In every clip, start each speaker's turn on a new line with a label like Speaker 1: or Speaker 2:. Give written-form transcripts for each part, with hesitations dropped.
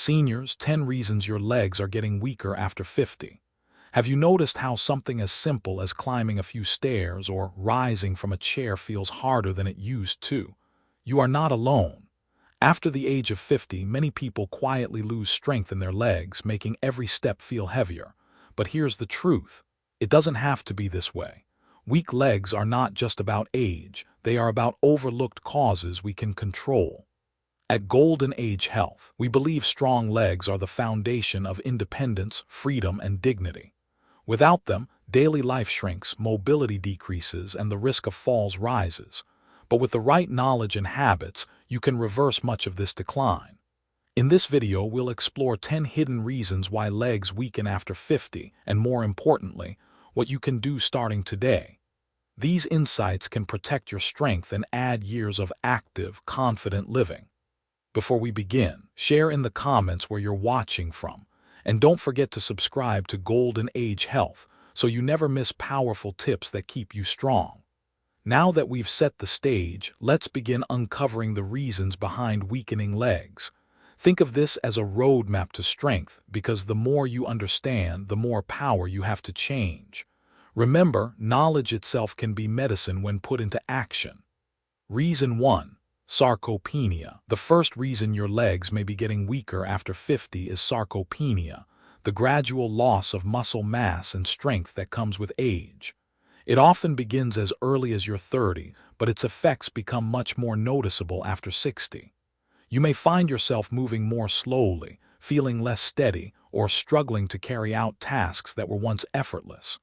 Speaker 1: Seniors, 10 reasons your legs are getting weaker after 50. Have you noticed how something as simple as climbing a few stairs or rising from a chair feels harder than it used to? You are not alone. After the age of 50, many people quietly lose strength in their legs, making every step feel heavier. But here's the truth. It doesn't have to be this way. Weak legs are not just about age, they are about overlooked causes we can control. At Golden Age Health, we believe strong legs are the foundation of independence, freedom, and dignity. Without them, daily life shrinks, mobility decreases, and the risk of falls rises. But with the right knowledge and habits, you can reverse much of this decline. In this video, we'll explore 10 hidden reasons why legs weaken after 50, and more importantly, what you can do starting today. These insights can protect your strength and add years of active, confident living. Before we begin, share in the comments where you're watching from, and don't forget to subscribe to Golden Age Health so you never miss powerful tips that keep you strong. Now that we've set the stage, let's begin uncovering the reasons behind weakening legs. Think of this as a roadmap to strength, because the more you understand, the more power you have to change. Remember, knowledge itself can be medicine when put into action. Reason 1. Sarcopenia. The first reason your legs may be getting weaker after 50 is sarcopenia, the gradual loss of muscle mass and strength that comes with age. It often begins as early as you're 30, but its effects become much more noticeable after 60. You may find yourself moving more slowly, feeling less steady, or struggling to carry out tasks that were once effortless.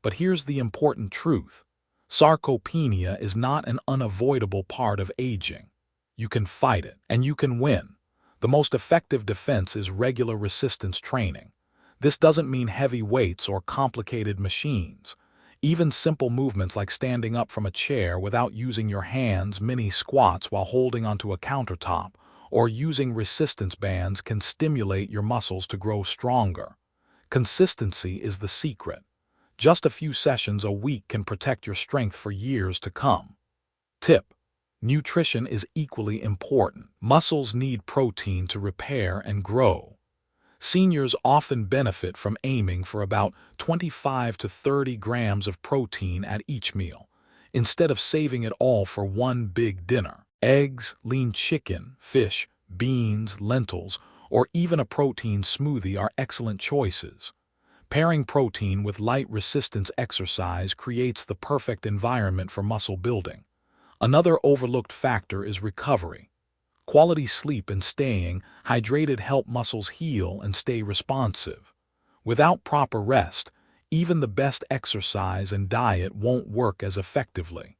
Speaker 1: But here's the important truth. Sarcopenia is not an unavoidable part of aging. You can fight it, and you can win. The most effective defense is regular resistance training. This doesn't mean heavy weights or complicated machines. Even simple movements like standing up from a chair without using your hands, mini squats while holding onto a countertop, or using resistance bands can stimulate your muscles to grow stronger. Consistency is the secret. Just a few sessions a week can protect your strength for years to come. Tip: nutrition is equally important. Muscles need protein to repair and grow. Seniors often benefit from aiming for about 25 to 30 grams of protein at each meal, instead of saving it all for one big dinner. Eggs, lean chicken, fish, beans, lentils, or even a protein smoothie are excellent choices. Pairing protein with light resistance exercise creates the perfect environment for muscle building. Another overlooked factor is recovery. Quality sleep and staying hydrated help muscles heal and stay responsive. Without proper rest, even the best exercise and diet won't work as effectively.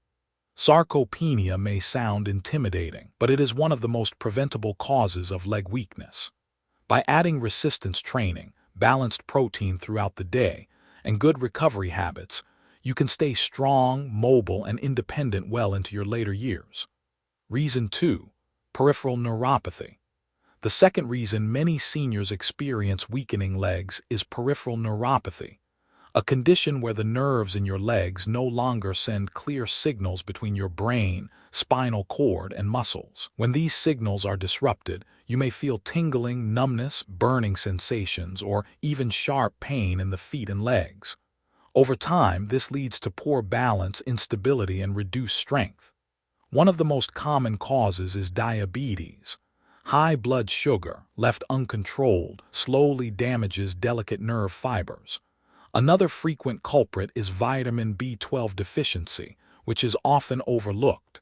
Speaker 1: Sarcopenia may sound intimidating, but it is one of the most preventable causes of leg weakness. By adding resistance training, balanced protein throughout the day, and good recovery habits, you can stay strong, mobile, and independent well into your later years. Reason 2. Peripheral neuropathy. The second reason many seniors experience weakening legs is peripheral neuropathy, a condition where the nerves in your legs no longer send clear signals between your brain, spinal cord, and muscles. When these signals are disrupted, you may feel tingling, numbness, burning sensations, or even sharp pain in the feet and legs. Over time, this leads to poor balance, instability, and reduced strength. One of the most common causes is diabetes. High blood sugar, left uncontrolled, slowly damages delicate nerve fibers. Another frequent culprit is vitamin B12 deficiency, which is often overlooked.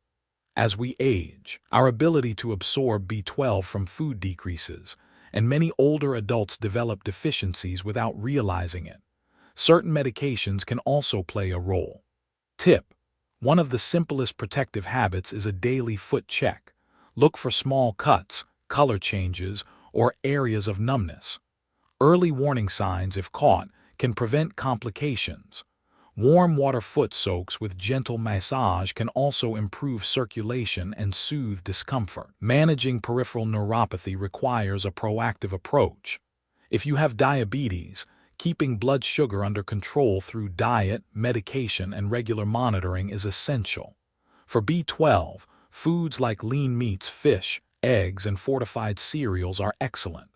Speaker 1: As we age, our ability to absorb B12 from food decreases, and many older adults develop deficiencies without realizing it. Certain medications can also play a role. Tip: one of the simplest protective habits is a daily foot check. Look for small cuts, color changes, or areas of numbness. Early warning signs, if caught, can prevent complications. Warm water foot soaks with gentle massage can also improve circulation and soothe discomfort. Managing peripheral neuropathy requires a proactive approach. If you have diabetes, keeping blood sugar under control through diet, medication, and regular monitoring is essential. For B12, foods like lean meats, fish, eggs, and fortified cereals are excellent.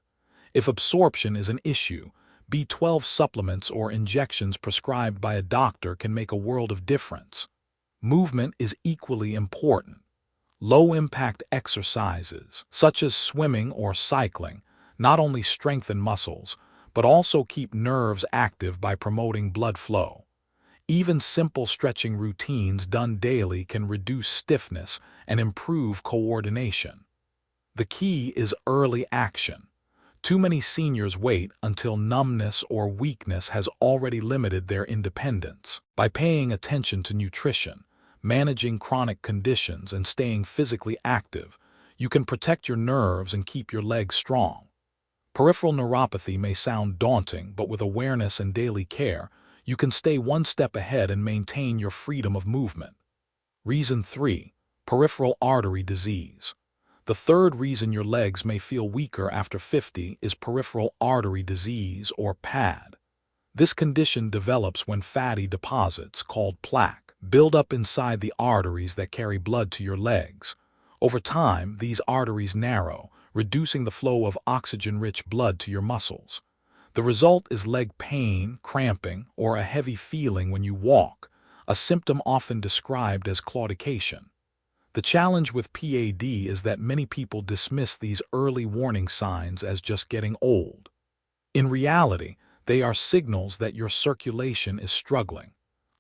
Speaker 1: If absorption is an issue, B12 supplements or injections prescribed by a doctor can make a world of difference. Movement is equally important. Low-impact exercises, such as swimming or cycling, not only strengthen muscles, but also keep nerves active by promoting blood flow. Even simple stretching routines done daily can reduce stiffness and improve coordination. The key is early action. Too many seniors wait until numbness or weakness has already limited their independence. By paying attention to nutrition, managing chronic conditions, and staying physically active, you can protect your nerves and keep your legs strong. Peripheral neuropathy may sound daunting, but with awareness and daily care, you can stay one step ahead and maintain your freedom of movement. Reason 3. Peripheral artery disease. The third reason your legs may feel weaker after 50 is peripheral artery disease, or PAD. This condition develops when fatty deposits, called plaque, build up inside the arteries that carry blood to your legs. Over time, these arteries narrow, reducing the flow of oxygen-rich blood to your muscles. The result is leg pain, cramping, or a heavy feeling when you walk, a symptom often described as claudication. The challenge with PAD is that many people dismiss these early warning signs as just getting old. In reality, they are signals that your circulation is struggling.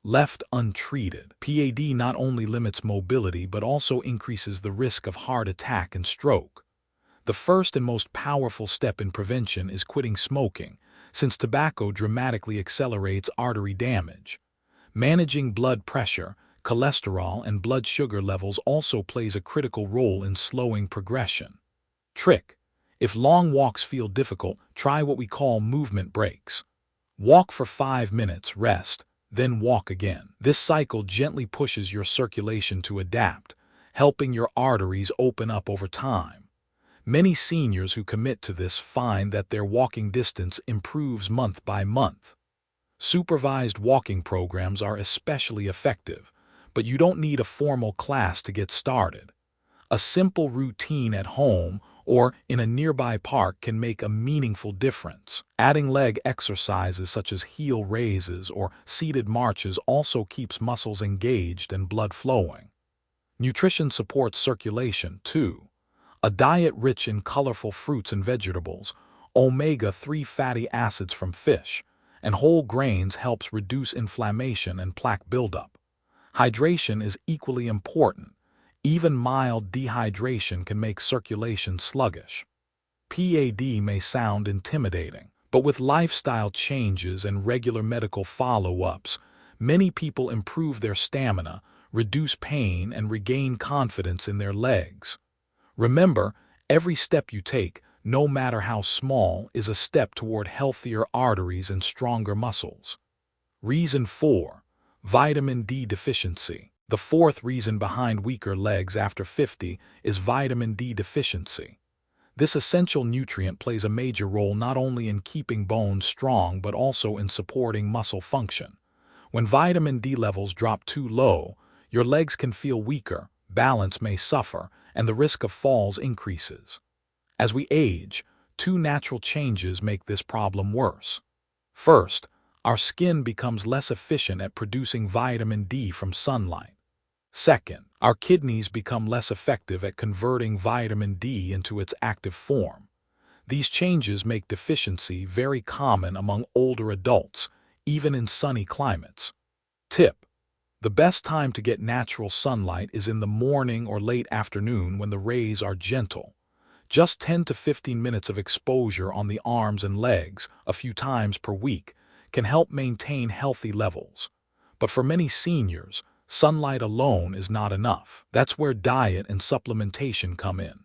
Speaker 1: Left untreated, PAD not only limits mobility but also increases the risk of heart attack and stroke. The first and most powerful step in prevention is quitting smoking, since tobacco dramatically accelerates artery damage. Managing blood pressure, cholesterol, and blood sugar levels also plays a critical role in slowing progression. Trick: if long walks feel difficult, try what we call movement breaks. Walk for 5 minutes, rest, then walk again. This cycle gently pushes your circulation to adapt, helping your arteries open up over time. Many seniors who commit to this find that their walking distance improves month by month. Supervised walking programs are especially effective, but you don't need a formal class to get started. A simple routine at home or in a nearby park can make a meaningful difference. Adding leg exercises such as heel raises or seated marches also keeps muscles engaged and blood flowing. Nutrition supports circulation, too. A diet rich in colorful fruits and vegetables, omega-3 fatty acids from fish, and whole grains helps reduce inflammation and plaque buildup. Hydration is equally important. Even mild dehydration can make circulation sluggish. PAD may sound intimidating, but with lifestyle changes and regular medical follow-ups, many people improve their stamina, reduce pain, and regain confidence in their legs. Remember, every step you take, no matter how small, is a step toward healthier arteries and stronger muscles. Reason 4. Vitamin D deficiency. The fourth reason behind weaker legs after 50 is vitamin D deficiency. This essential nutrient plays a major role not only in keeping bones strong but also in supporting muscle function. When vitamin D levels drop too low, your legs can feel weaker, balance may suffer, and the risk of falls increases. As we age, 2 natural changes make this problem worse. First, our skin becomes less efficient at producing vitamin D from sunlight. Second, our kidneys become less effective at converting vitamin D into its active form. These changes make deficiency very common among older adults, even in sunny climates. Tip: the best time to get natural sunlight is in the morning or late afternoon when the rays are gentle. Just 10 to 15 minutes of exposure on the arms and legs, a few times per week, can help maintain healthy levels. But for many seniors, sunlight alone is not enough. That's where diet and supplementation come in.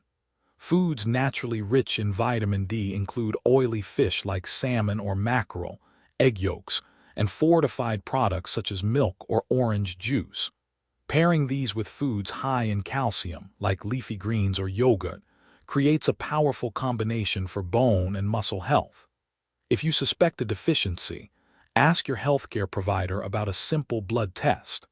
Speaker 1: Foods naturally rich in vitamin D include oily fish like salmon or mackerel, egg yolks, and fortified products such as milk or orange juice. Pairing these with foods high in calcium, like leafy greens or yogurt, creates a powerful combination for bone and muscle health. If you suspect a deficiency, ask your healthcare provider about a simple blood test.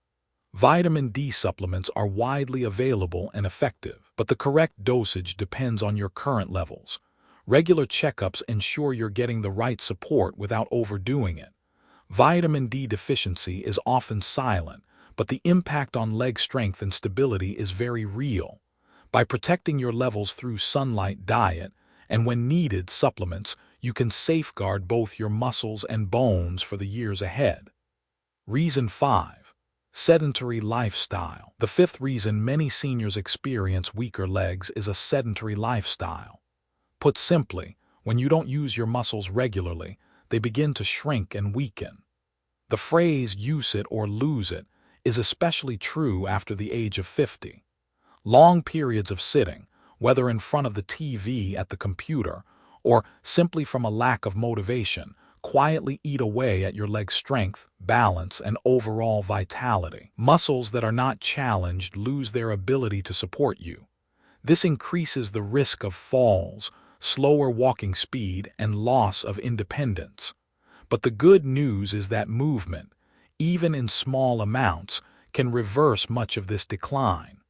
Speaker 1: Vitamin D supplements are widely available and effective, but the correct dosage depends on your current levels. Regular checkups ensure you're getting the right support without overdoing it. Vitamin D deficiency is often silent, but the impact on leg strength and stability is very real. By protecting your levels through sunlight, diet, and when needed, supplements, you can safeguard both your muscles and bones for the years ahead. Reason 5. Sedentary lifestyle. The fifth reason many seniors experience weaker legs is a sedentary lifestyle. Put simply, when you don't use your muscles regularly, they begin to shrink and weaken. The phrase "use it or lose it" is especially true after the age of 50. Long periods of sitting, whether in front of the TV, at the computer, or simply from a lack of motivation, quietly eat away at your leg strength, balance, and overall vitality. Muscles that are not challenged lose their ability to support you. This increases the risk of falls, slower walking speed, and loss of independence. But the good news is that movement, even in small amounts, can reverse much of this decline.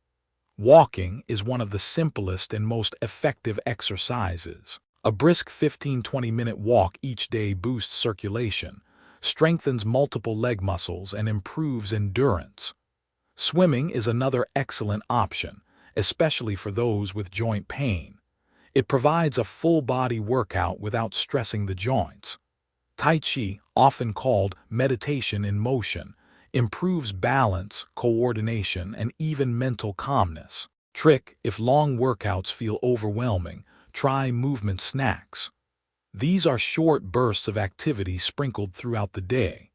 Speaker 1: Walking is one of the simplest and most effective exercises. A brisk 15-20-minute walk each day boosts circulation, strengthens multiple leg muscles, and improves endurance. Swimming is another excellent option, especially for those with joint pain. It provides a full-body workout without stressing the joints. Tai Chi, often called meditation in motion, improves balance, coordination, and even mental calmness. Trick: if long workouts feel overwhelming, try movement snacks. These are short bursts of activity sprinkled throughout the day.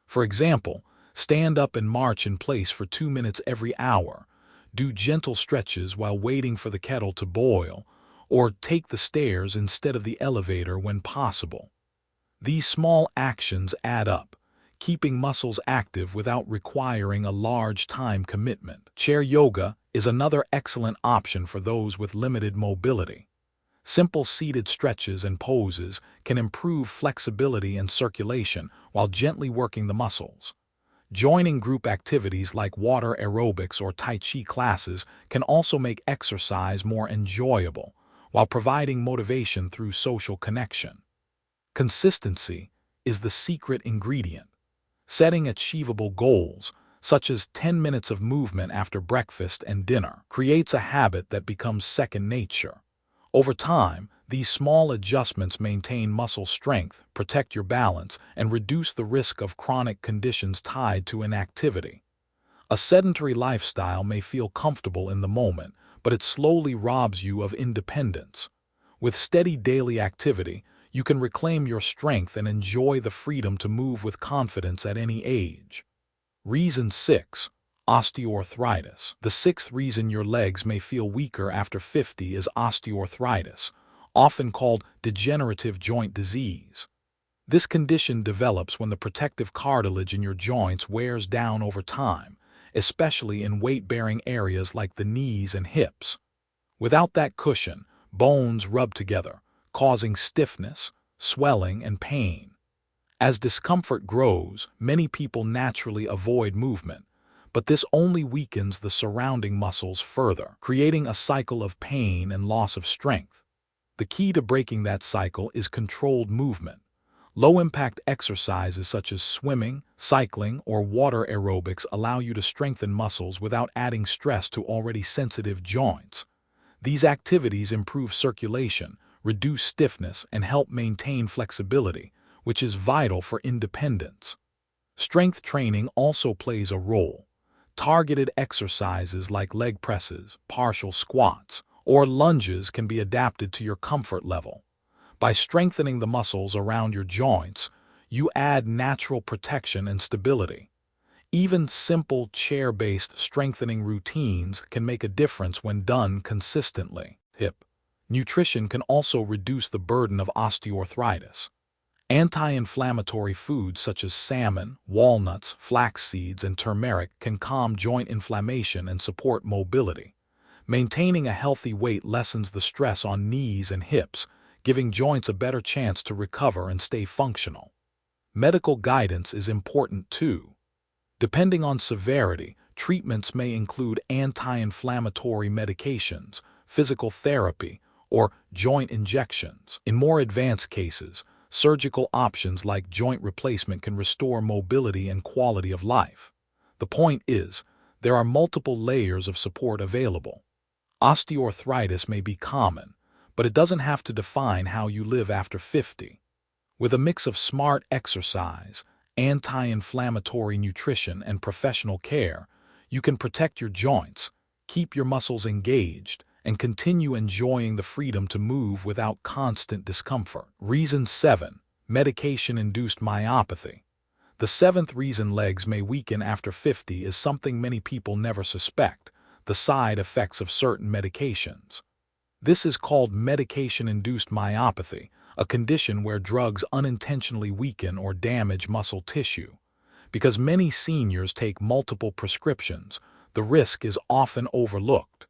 Speaker 1: For example, stand up and march in place for 2 minutes every hour, do gentle stretches while waiting for the kettle to boil, or take the stairs instead of the elevator when possible. These small actions add up, keeping muscles active without requiring a large time commitment. Chair yoga is another excellent option for those with limited mobility. Simple seated stretches and poses can improve flexibility and circulation while gently working the muscles. Joining group activities like water aerobics or Tai Chi classes can also make exercise more enjoyable, while providing motivation through social connection. Consistency is the secret ingredient. Setting achievable goals, such as 10 minutes of movement after breakfast and dinner, creates a habit that becomes second nature. Over time, these small adjustments maintain muscle strength, protect your balance, and reduce the risk of chronic conditions tied to inactivity. A sedentary lifestyle may feel comfortable in the moment, but it slowly robs you of independence. With steady daily activity, you can reclaim your strength and enjoy the freedom to move with confidence at any age. Reason 6. Osteoarthritis. The sixth reason your legs may feel weaker after 50 is osteoarthritis, often called degenerative joint disease. This condition develops when the protective cartilage in your joints wears down over time, especially in weight-bearing areas like the knees and hips. Without that cushion, bones rub together, causing stiffness, swelling, and pain. As discomfort grows, many people naturally avoid movement, but this only weakens the surrounding muscles further, creating a cycle of pain and loss of strength. The key to breaking that cycle is controlled movement. Low-impact exercises such as swimming, cycling, or water aerobics allow you to strengthen muscles without adding stress to already sensitive joints. These activities improve circulation, reduce stiffness, and help maintain flexibility, which is vital for independence. Strength training also plays a role. Targeted exercises like leg presses, partial squats, or lunges can be adapted to your comfort level. By strengthening the muscles around your joints, you add natural protection and stability. Even simple chair-based strengthening routines can make a difference when done consistently. Tip: nutrition can also reduce the burden of osteoarthritis. Anti-inflammatory foods such as salmon, walnuts, flax seeds, and turmeric can calm joint inflammation and support mobility. Maintaining a healthy weight lessens the stress on knees and hips, giving joints a better chance to recover and stay functional. Medical guidance is important too. Depending on severity, treatments may include anti-inflammatory medications, physical therapy, or joint injections. In more advanced cases, surgical options like joint replacement can restore mobility and quality of life. The point is, there are multiple layers of support available. Osteoarthritis may be common, but it doesn't have to define how you live after 50. With a mix of smart exercise, anti-inflammatory nutrition, and professional care, you can protect your joints, keep your muscles engaged, and continue enjoying the freedom to move without constant discomfort. Reason 7. Medication-induced myopathy. The seventh reason legs may weaken after 50 is something many people never suspect: the side effects of certain medications. This is called medication-induced myopathy, a condition where drugs unintentionally weaken or damage muscle tissue. Because many seniors take multiple prescriptions, the risk is often overlooked.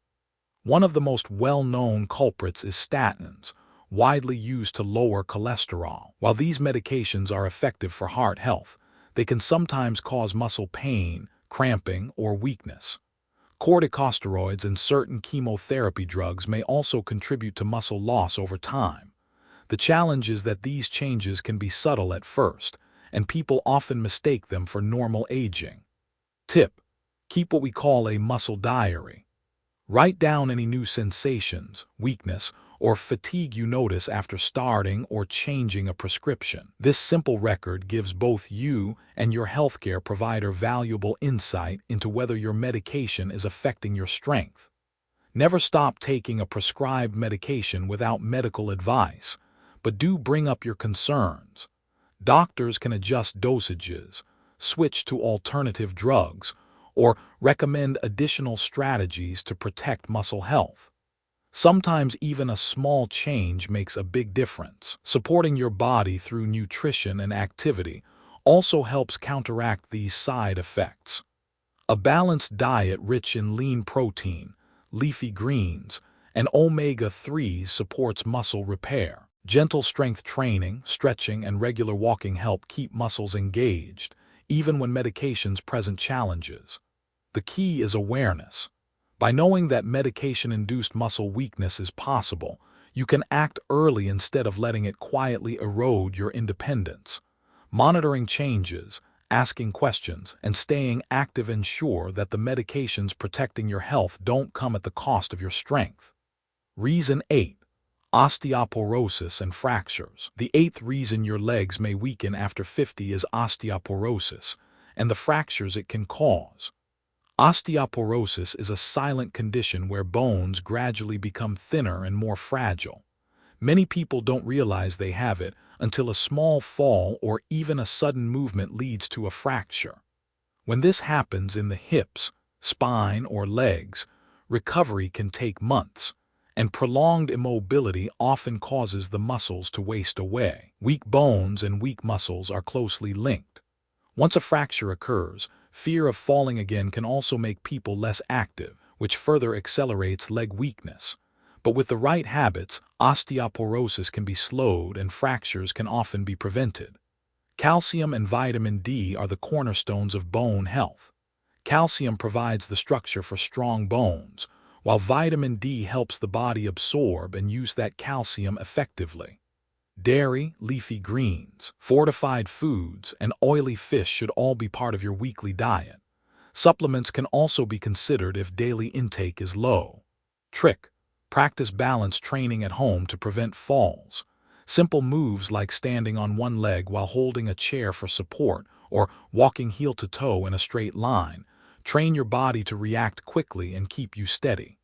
Speaker 1: One of the most well-known culprits is statins, widely used to lower cholesterol. While these medications are effective for heart health, they can sometimes cause muscle pain, cramping, or weakness. Corticosteroids and certain chemotherapy drugs may also contribute to muscle loss over time. The challenge is that these changes can be subtle at first, and people often mistake them for normal aging. Tip: keep what we call a muscle diary. Write down any new sensations, weakness, or fatigue you notice after starting or changing a prescription. This simple record gives both you and your healthcare provider valuable insight into whether your medication is affecting your strength. Never stop taking a prescribed medication without medical advice, but do bring up your concerns. Doctors can adjust dosages, switch to alternative drugs, or recommend additional strategies to protect muscle health. Sometimes even a small change makes a big difference. Supporting your body through nutrition and activity also helps counteract these side effects. A balanced diet rich in lean protein, leafy greens, and omega-3s supports muscle repair. Gentle strength training, stretching, and regular walking help keep muscles engaged, even when medications present challenges. The key is awareness. By knowing that medication-induced muscle weakness is possible, you can act early instead of letting it quietly erode your independence. Monitoring changes, asking questions, and staying active ensure that the medications protecting your health don't come at the cost of your strength. Reason 8. Osteoporosis and fractures. The eighth reason your legs may weaken after 50 is osteoporosis and the fractures it can cause. Osteoporosis is a silent condition where bones gradually become thinner and more fragile. Many people don't realize they have it until a small fall or even a sudden movement leads to a fracture. When this happens in the hips, spine, or legs, recovery can take months, and prolonged immobility often causes the muscles to waste away. Weak bones and weak muscles are closely linked. Once a fracture occurs, fear of falling again can also make people less active, which further accelerates leg weakness. But with the right habits, osteoporosis can be slowed and fractures can often be prevented. Calcium and vitamin D are the cornerstones of bone health. Calcium provides the structure for strong bones, while vitamin D helps the body absorb and use that calcium effectively. Dairy, leafy greens, fortified foods, and oily fish should all be part of your weekly diet. Supplements can also be considered if daily intake is low. Trick: practice balance training at home to prevent falls. Simple moves like standing on one leg while holding a chair for support or walking heel to toe in a straight line train your body to react quickly and keep you steady.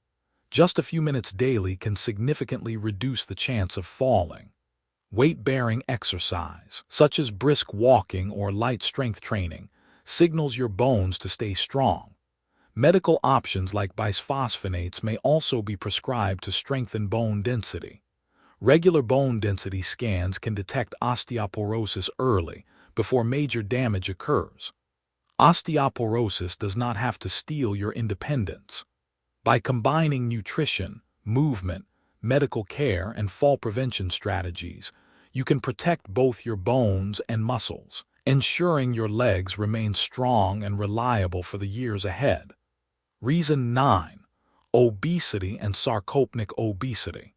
Speaker 1: Just a few minutes daily can significantly reduce the chance of falling. Weight-bearing exercise, such as brisk walking or light strength training, signals your bones to stay strong. Medical options like bisphosphonates may also be prescribed to strengthen bone density. Regular bone density scans can detect osteoporosis early, before major damage occurs. Osteoporosis does not have to steal your independence. By combining nutrition, movement, medical care, and fall prevention strategies, you can protect both your bones and muscles, ensuring your legs remain strong and reliable for the years ahead. Reason 9. Obesity and sarcopenic obesity.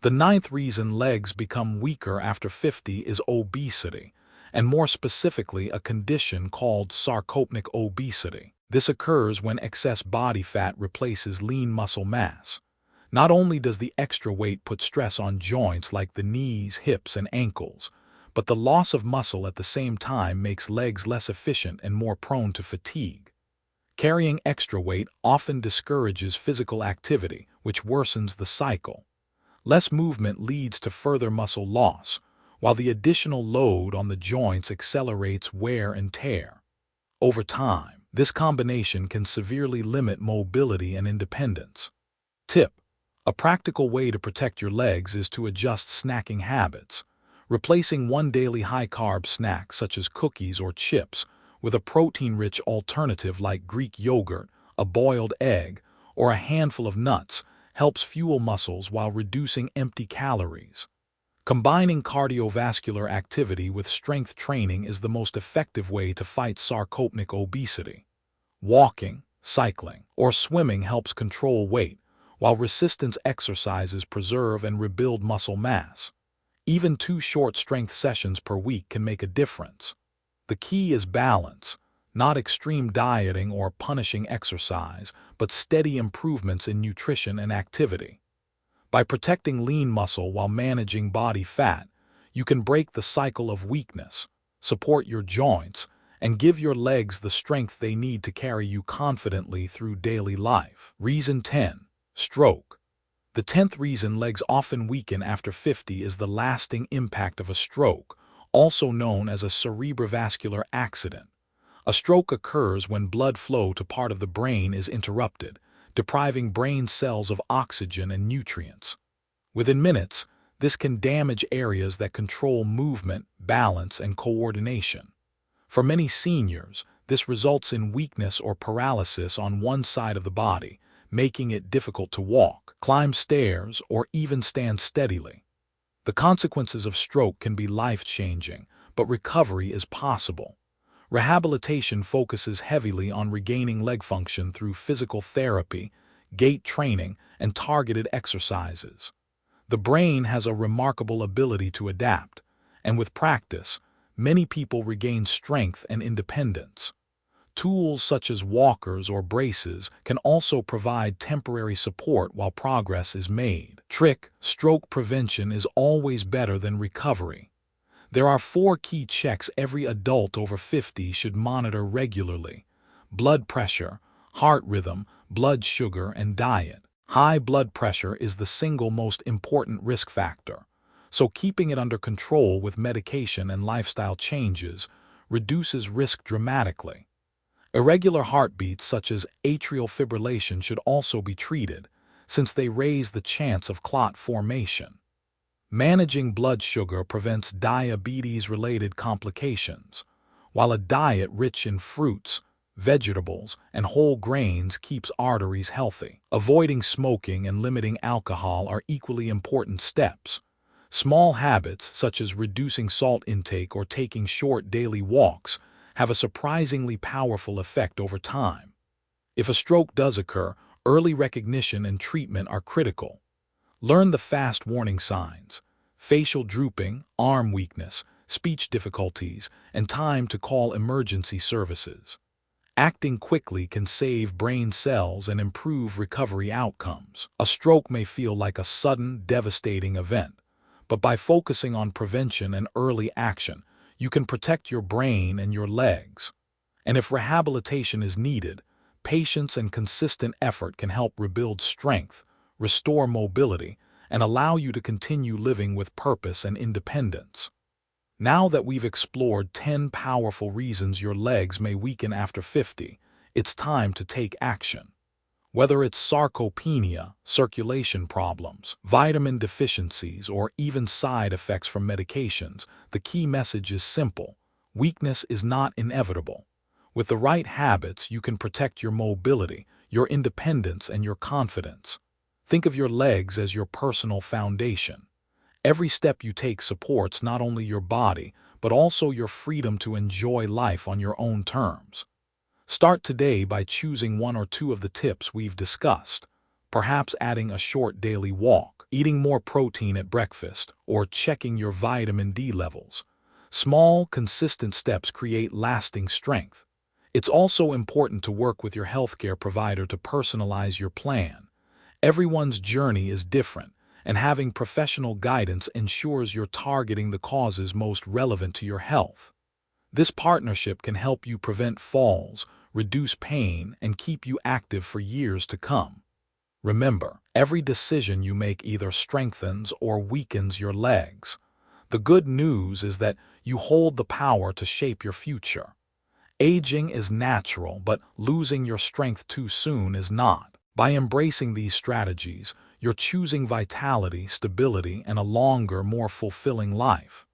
Speaker 1: The ninth reason legs become weaker after 50 is obesity, and more specifically a condition called sarcopenic obesity. This occurs when excess body fat replaces lean muscle mass. Not only does the extra weight put stress on joints like the knees, hips, and ankles, but the loss of muscle at the same time makes legs less efficient and more prone to fatigue. Carrying extra weight often discourages physical activity, which worsens the cycle. Less movement leads to further muscle loss, while the additional load on the joints accelerates wear and tear. Over time, this combination can severely limit mobility and independence. Tip: a practical way to protect your legs is to adjust snacking habits, replacing one daily high-carb snack such as cookies or chips with a protein-rich alternative like Greek yogurt, a boiled egg, or a handful of nuts helps fuel muscles while reducing empty calories. Combining cardiovascular activity with strength training is the most effective way to fight sarcopenic obesity. Walking, cycling, or swimming helps control weight, while resistance exercises preserve and rebuild muscle mass. Even 2 short strength sessions per week can make a difference. The key is balance, not extreme dieting or punishing exercise, but steady improvements in nutrition and activity. By protecting lean muscle while managing body fat, you can break the cycle of weakness, support your joints, and give your legs the strength they need to carry you confidently through daily life. Reason 10. Stroke. The 10th reason legs often weaken after 50 is the lasting impact of a stroke, also known as a cerebrovascular accident. A stroke occurs when blood flow to part of the brain is interrupted, depriving brain cells of oxygen and nutrients. Within minutes, this can damage areas that control movement, balance, and coordination. For many seniors, this results in weakness or paralysis on one side of the body, making it difficult to walk, climb stairs, or even stand steadily. The consequences of stroke can be life-changing, but recovery is possible. Rehabilitation focuses heavily on regaining leg function through physical therapy, gait training, and targeted exercises. The brain has a remarkable ability to adapt, and with practice, many people regain strength and independence. Tools such as walkers or braces can also provide temporary support while progress is made. Trick: stroke prevention is always better than recovery. There are 4 key checks every adult over 50 should monitor regularly: blood pressure, heart rhythm, blood sugar, and diet. High blood pressure is the single most important risk factor, so keeping it under control with medication and lifestyle changes reduces risk dramatically. Irregular heartbeats such as atrial fibrillation should also be treated, since they raise the chance of clot formation. Managing blood sugar prevents diabetes-related complications, while a diet rich in fruits, vegetables, and whole grains keeps arteries healthy. Avoiding smoking and limiting alcohol are equally important steps. Small habits, such as reducing salt intake or taking short daily walks, have a surprisingly powerful effect over time. If a stroke does occur, early recognition and treatment are critical. Learn the fast warning signs: facial drooping, arm weakness, speech difficulties, and time to call emergency services. Acting quickly can save brain cells and improve recovery outcomes. A stroke may feel like a sudden, devastating event, but by focusing on prevention and early action, you can protect your brain and your legs. And if rehabilitation is needed, patience and consistent effort can help rebuild strength, restore mobility, and allow you to continue living with purpose and independence. Now that we've explored 10 powerful reasons your legs may weaken after 50, it's time to take action. Whether it's sarcopenia, circulation problems, vitamin deficiencies, or even side effects from medications, the key message is simple: weakness is not inevitable. With the right habits, you can protect your mobility, your independence, and your confidence. Think of your legs as your personal foundation. Every step you take supports not only your body, but also your freedom to enjoy life on your own terms. Start today by choosing 1 or 2 of the tips we've discussed. perhaps adding a short daily walk, eating more protein at breakfast, or checking your vitamin D levels. Small, consistent steps create lasting strength. It's also important to work with your healthcare provider to personalize your plan. Everyone's journey is different, and having professional guidance ensures you're targeting the causes most relevant to your health. This partnership can help you prevent falls, reduce pain, and keep you active for years to come. Remember, every decision you make either strengthens or weakens your legs. The good news is that you hold the power to shape your future. Aging is natural, but losing your strength too soon is not. By embracing these strategies, you're choosing vitality, stability, and a longer, more fulfilling life.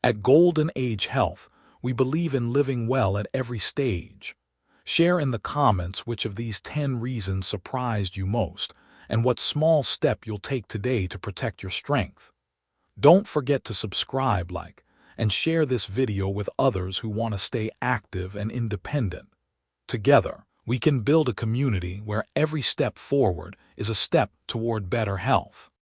Speaker 1: At Golden Age Health, we believe in living well at every stage. Share in the comments which of these 10 reasons surprised you most, and what small step you'll take today to protect your strength. Don't forget to subscribe, like, and share this video with others who want to stay active and independent. Together, we can build a community where every step forward is a step toward better health.